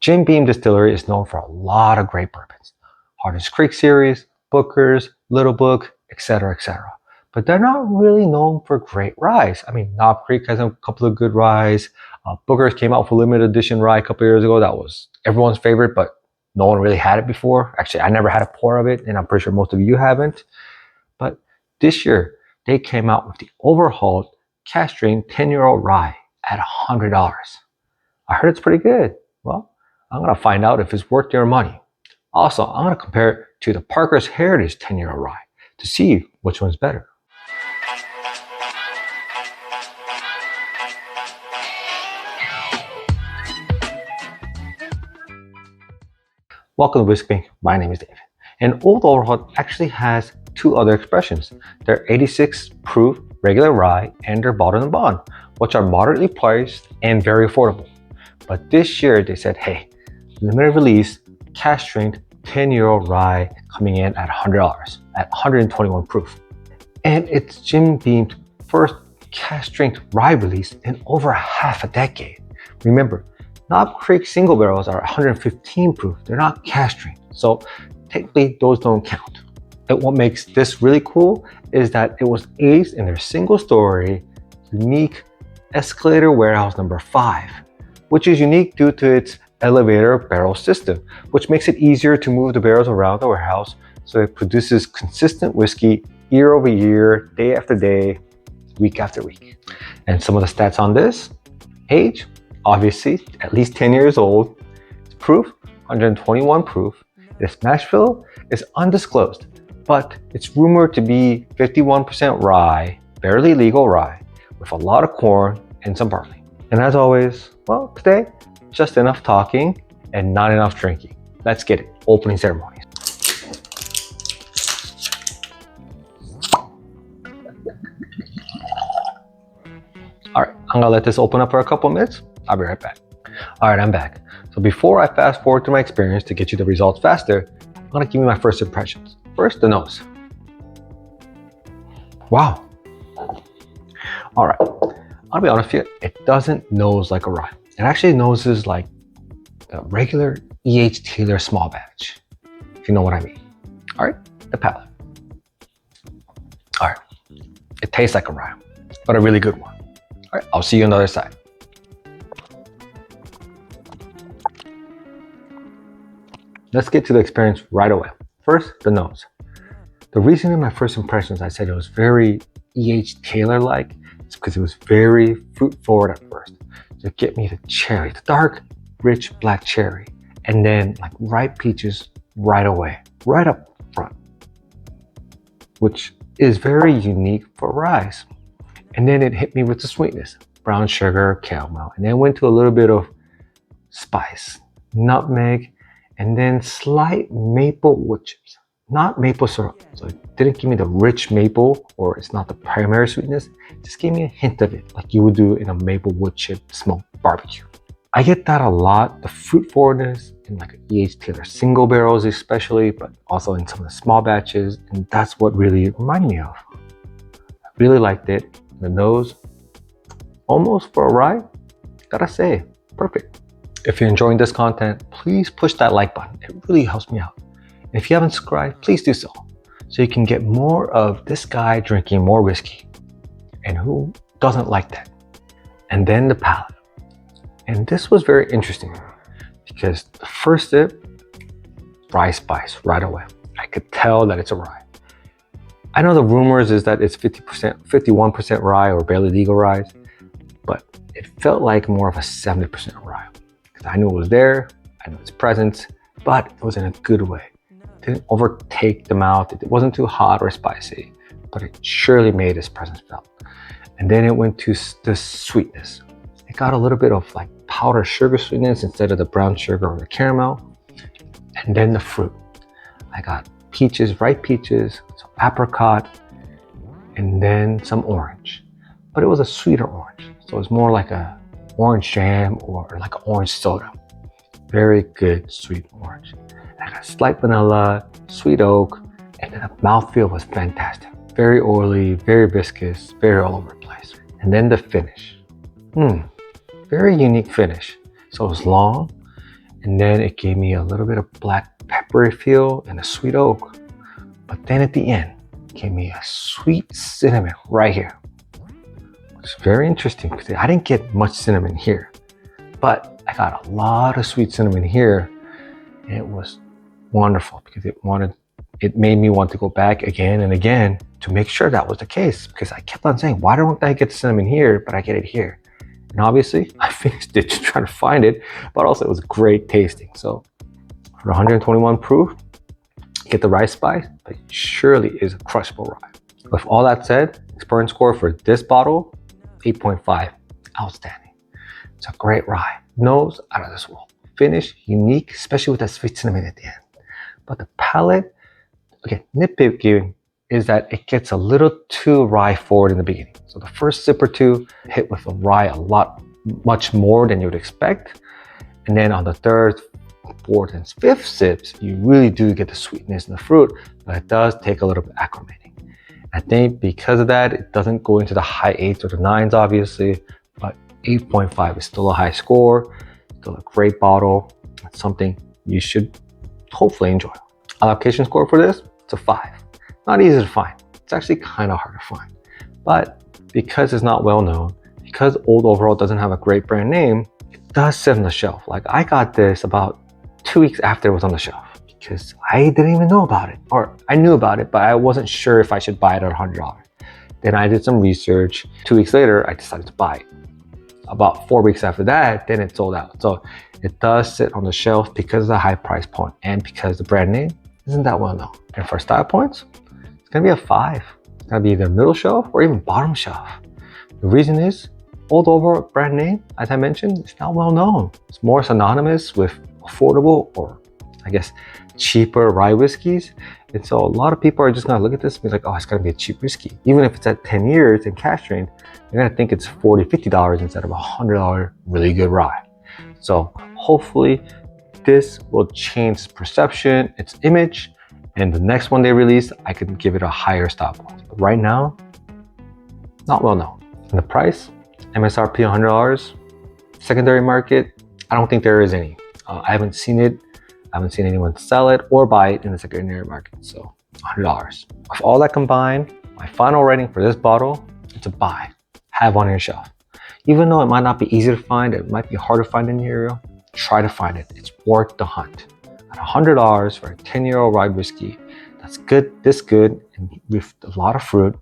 Jim Beam Distillery is known for a lot of great bourbons. Hardest Creek series, Booker's, Little Book, etc., etc. But they're not really known for great ryes. I mean, Knob Creek has a couple of good ryes. Booker's came out with a limited edition rye a couple of years ago. That was everyone's favorite, but no one really had it before. Actually, I never had a pour of it, and I'm pretty sure most of you haven't. But this year, they came out with the Overholt Cask Strength 10-year-old rye at $100. I heard it's pretty good. Well, I'm going to find out if it's worth your money. Also, I'm going to compare it to the Parker's Heritage 10-year-old rye to see which one's better. Welcome to Whiskey. My name is David. And Old Overholt actually has two other expressions. They're 86 proof regular rye and their bottled in bond, which are moderately priced and very affordable. But this year they said, hey, limited release Cask Strength 10-year-old rye coming in at $100 at 121 proof. And it's Jim Beam's first Cask Strength rye release in over half a decade. Remember, Knob Creek single barrels are 115 proof. They're not Cask Strength, so technically those don't count. And what makes this really cool is that it was aged in their single story, unique escalator warehouse number 5, which is unique due to its elevator barrel system, which makes it easier to move the barrels around the warehouse, so it produces consistent whiskey year over year, day after day, week after week. And some of the stats on this: age, obviously at least 10 years old. Its proof, 121 proof. Its mash bill is undisclosed, but it's rumored to be 51% rye, barely legal rye, with a lot of corn and some barley. And as always, well, today, just enough talking and not enough drinking. Let's get it. Opening ceremonies. All right, I'm gonna let this open up for a couple minutes. I'll be right back. All right, I'm back. So before I fast forward through my experience to get you the results faster, I'm gonna give you my first impressions. First, the nose. Wow. All right, I'll be honest with you, it doesn't nose like a rye. It actually noses like a regular E.H. Taylor small batch, if you know what I mean. All right, the palate. All right, it tastes like a rye, but a really good one. All right, I'll see you on the other side. Let's get to the experience right away. First, the nose. The reason in my first impressions I said it was very E.H. Taylor-like is because it was very fruit-forward at first. To get me the cherry, the dark, rich black cherry, and then like ripe peaches right away, right up front, which is very unique for rye. And then it hit me with the sweetness, brown sugar, caramel, and then went to a little bit of spice, nutmeg, and then slight maple wood chips, not maple syrup. So it didn't give me the rich maple, or it's not the primary sweetness. It just gave me a hint of it, like you would do in a maple wood chip smoked barbecue. I get that a lot, the fruit forwardness in like an E.H. Taylor single barrels especially, but also in some of the small batches, and that's what really reminded me of. I really liked it. The nose, almost for a rye, gotta say, perfect. If you're enjoying this content, please push that like button. It really helps me out. And if you haven't subscribed, please do so you can get more of this guy drinking more whiskey. And who doesn't like that? And then the palate. And this was very interesting because the first sip, rye spice right away. I could tell that it's a rye. I know the rumors is that it's 50%, 51% rye or barely legal rye, but it felt like more of a 70% rye. Because I knew it was there, I knew its presence, but it was in a good way. It didn't overtake the mouth, it wasn't too hot or spicy, but it surely made its presence felt. And then it went to the sweetness. It got a little bit of like powdered sugar sweetness instead of the brown sugar or the caramel. And then the fruit. I got peaches, ripe peaches, some apricot, and then some orange. But it was a sweeter orange. So it's more like a orange jam or like an orange soda. Very good sweet orange. I got slight vanilla, sweet oak, and then the mouthfeel was fantastic. Very oily, very viscous, very all over the place. And then the finish. Very unique finish. So it was long, and And then it gave me a little bit of black peppery feel and a sweet oak. But then at the end, it gave me a sweet cinnamon right here. It's very interesting because I didn't get much cinnamon here, but I got a lot of sweet cinnamon here. And it was wonderful because it made me want to go back again and again to make sure that was the case, because I kept on saying, why don't I get the cinnamon here, but I get it here? And obviously I finished it just trying to find it, but also it was great tasting. So for 121 proof, get the rye spice, but it surely is a crushable rye. With all that said, experience score for this bottle, 8.5, outstanding. It's a great rye. Nose out of this world. Finish unique, especially with that sweet cinnamon at the end. But the palate, again, nitpicking is that it gets a little too rye forward in the beginning. So the first sip or two hit with the rye much more than you would expect. And then on the third, fourth, and fifth sips, you really do get the sweetness in the fruit, but it does take a little bit acclimating. I think because of that, it doesn't go into the high 8s or the 9s, obviously, but 8.5 is still a high score, still a great bottle. It's something you should hopefully enjoy. Allocation score for this, it's a 5. Not easy to find. It's actually kind of hard to find. But because it's not well known, because Old Overholt doesn't have a great brand name, it does sit on the shelf. Like I got this about 2 weeks after it was on the shelf because I didn't even know about it. Or I knew about it, but I wasn't sure if I should buy it at $100. Then I did some research. 2 weeks later, I decided to buy it. About 4 weeks after that, then it sold out. So it does sit on the shelf because of the high price point and because the brand name isn't that well known. And for style points, it's gonna be a 5. It's gonna be either middle shelf or even bottom shelf. The reason is, Old Overholt brand name, as I mentioned, it's not well known. It's more synonymous with affordable, or I guess cheaper rye whiskeys. And so a lot of people are just gonna look at this and be like, oh, it's gonna be a cheap whiskey. Even if it's at 10 years and cash strained, you're gonna think it's $40, $50 instead of $100 really good rye. So hopefully this will change perception, its image, and the next one they release, I can give it a higher style point. But right now, not well known. And the price, MSRP $100, secondary market, I don't think there is any. I haven't seen it. I haven't seen anyone sell it or buy it in the secondary market. So $100. With all that combined, my final rating for this bottle, it's a buy. Have one on your shelf. Even though it might not be easy to find, it might be hard to find in your area, try to find it. It's worth the hunt. At $100 for a 10-year-old rye whiskey that's good, this good, and with a lot of fruit,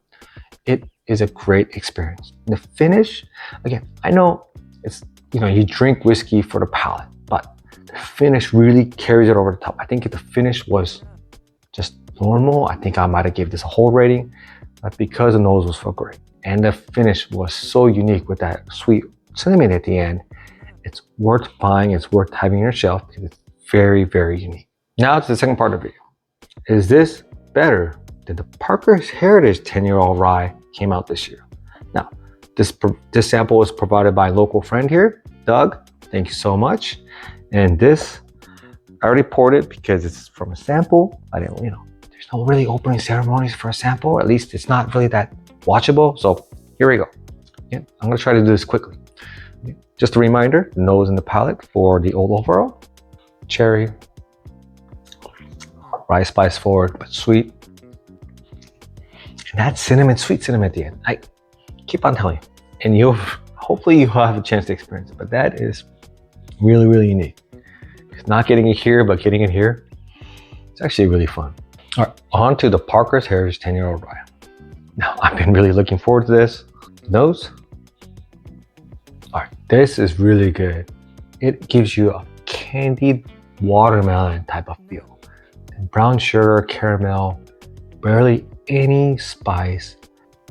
it is a great experience. The finish, again, I know it's, you drink whiskey for the palate, but the finish really carries it over the top. I think if the finish was just normal, I think I might have gave this a whole rating, but because the nose was so great and the finish was so unique with that sweet cinnamon at the end, it's worth buying, it's worth having on your shelf because it's very, very unique. Now to the second part of the video. Is this better than the Parker's Heritage 10-year-old rye came out this year? Now, this sample was provided by a local friend here, Doug. Thank you so much. And this, I already poured it because it's from a sample. I didn't, there's no really opening ceremonies for a sample. At least it's not really that watchable. So here we go. Yeah, I'm gonna try to do this quickly. Just a reminder, the nose and the palate for the Old Overholt. Cherry, rye spice forward, but sweet. And that cinnamon, sweet cinnamon at the end. I keep on telling you. And hopefully you'll have a chance to experience it. But that is really, really unique. It's not getting it here, but getting it here, it's actually really fun. All right, on to the Parker's Heritage 10-year-old rye. Now, I've been really looking forward to this. Nose. All right, this is really good. It gives you a candied watermelon type of feel. And brown sugar, caramel, barely any spice.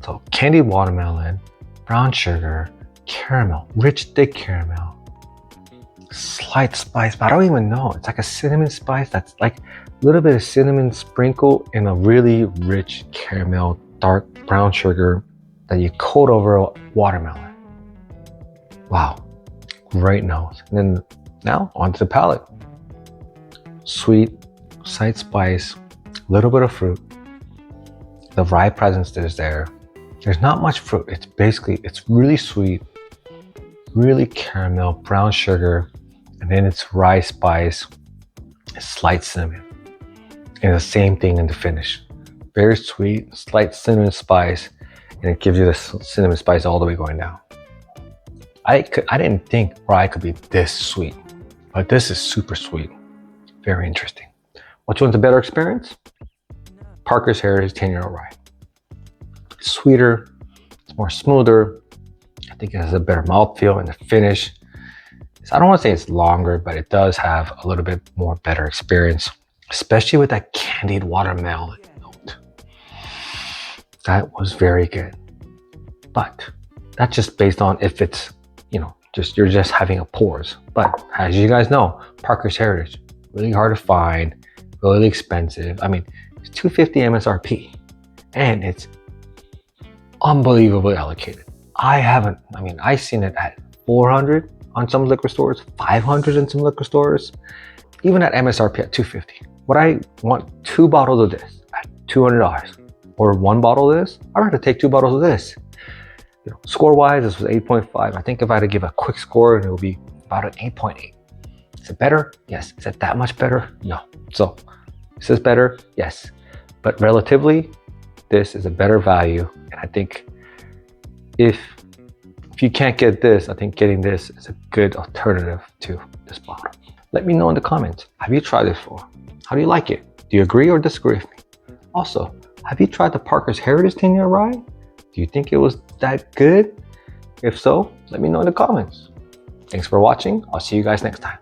So candied watermelon, brown sugar, caramel, rich thick caramel, slight spice, but I don't even know. It's like a cinnamon spice that's like a little bit of cinnamon sprinkle in a really rich caramel, dark brown sugar that you coat over a watermelon. Wow, great nose. And then now onto the palate. Sweet, slight spice, a little bit of fruit. The rye presence is there. There's not much fruit. It's really sweet, really caramel, brown sugar, and then it's rye spice, slight cinnamon. And the same thing in the finish. Very sweet, slight cinnamon spice, and it gives you the cinnamon spice all the way going down. I didn't think rye could be this sweet, but this is super sweet. Very interesting. Which one's a better experience? Parker's Heritage 10-year-old rye. It's sweeter, it's more smoother. I think it has a better mouthfeel and the finish. I don't want to say it's longer, but it does have a little bit more better experience, especially with that candied watermelon note. That was very good. But that's just based on if it's, you're just having a pause. But as you guys know, Parker's Heritage, really hard to find, really expensive. I mean, it's $250 MSRP and it's unbelievably allocated. I've seen it at $400 on some liquor stores, $500 in some liquor stores, even at MSRP at $250. Would I want 2 bottles of this at $200 or 1 bottle of this? I'd rather take 2 bottles of this. Score-wise, this was 8.5. I think if I had to give a quick score, it would be about an 8.8. Is it better? Yes. Is it that much better? No. So, is this better? Yes. But relatively, this is a better value. And I think if you can't get this, I think getting this is a good alternative to this bottle. Let me know in the comments. Have you tried this before? How do you like it? Do you agree or disagree with me? Also, have you tried the Parker's Heritage 10-year rye? Do you think it was that good? If so, let me know in the comments. Thanks for watching. I'll see you guys next time.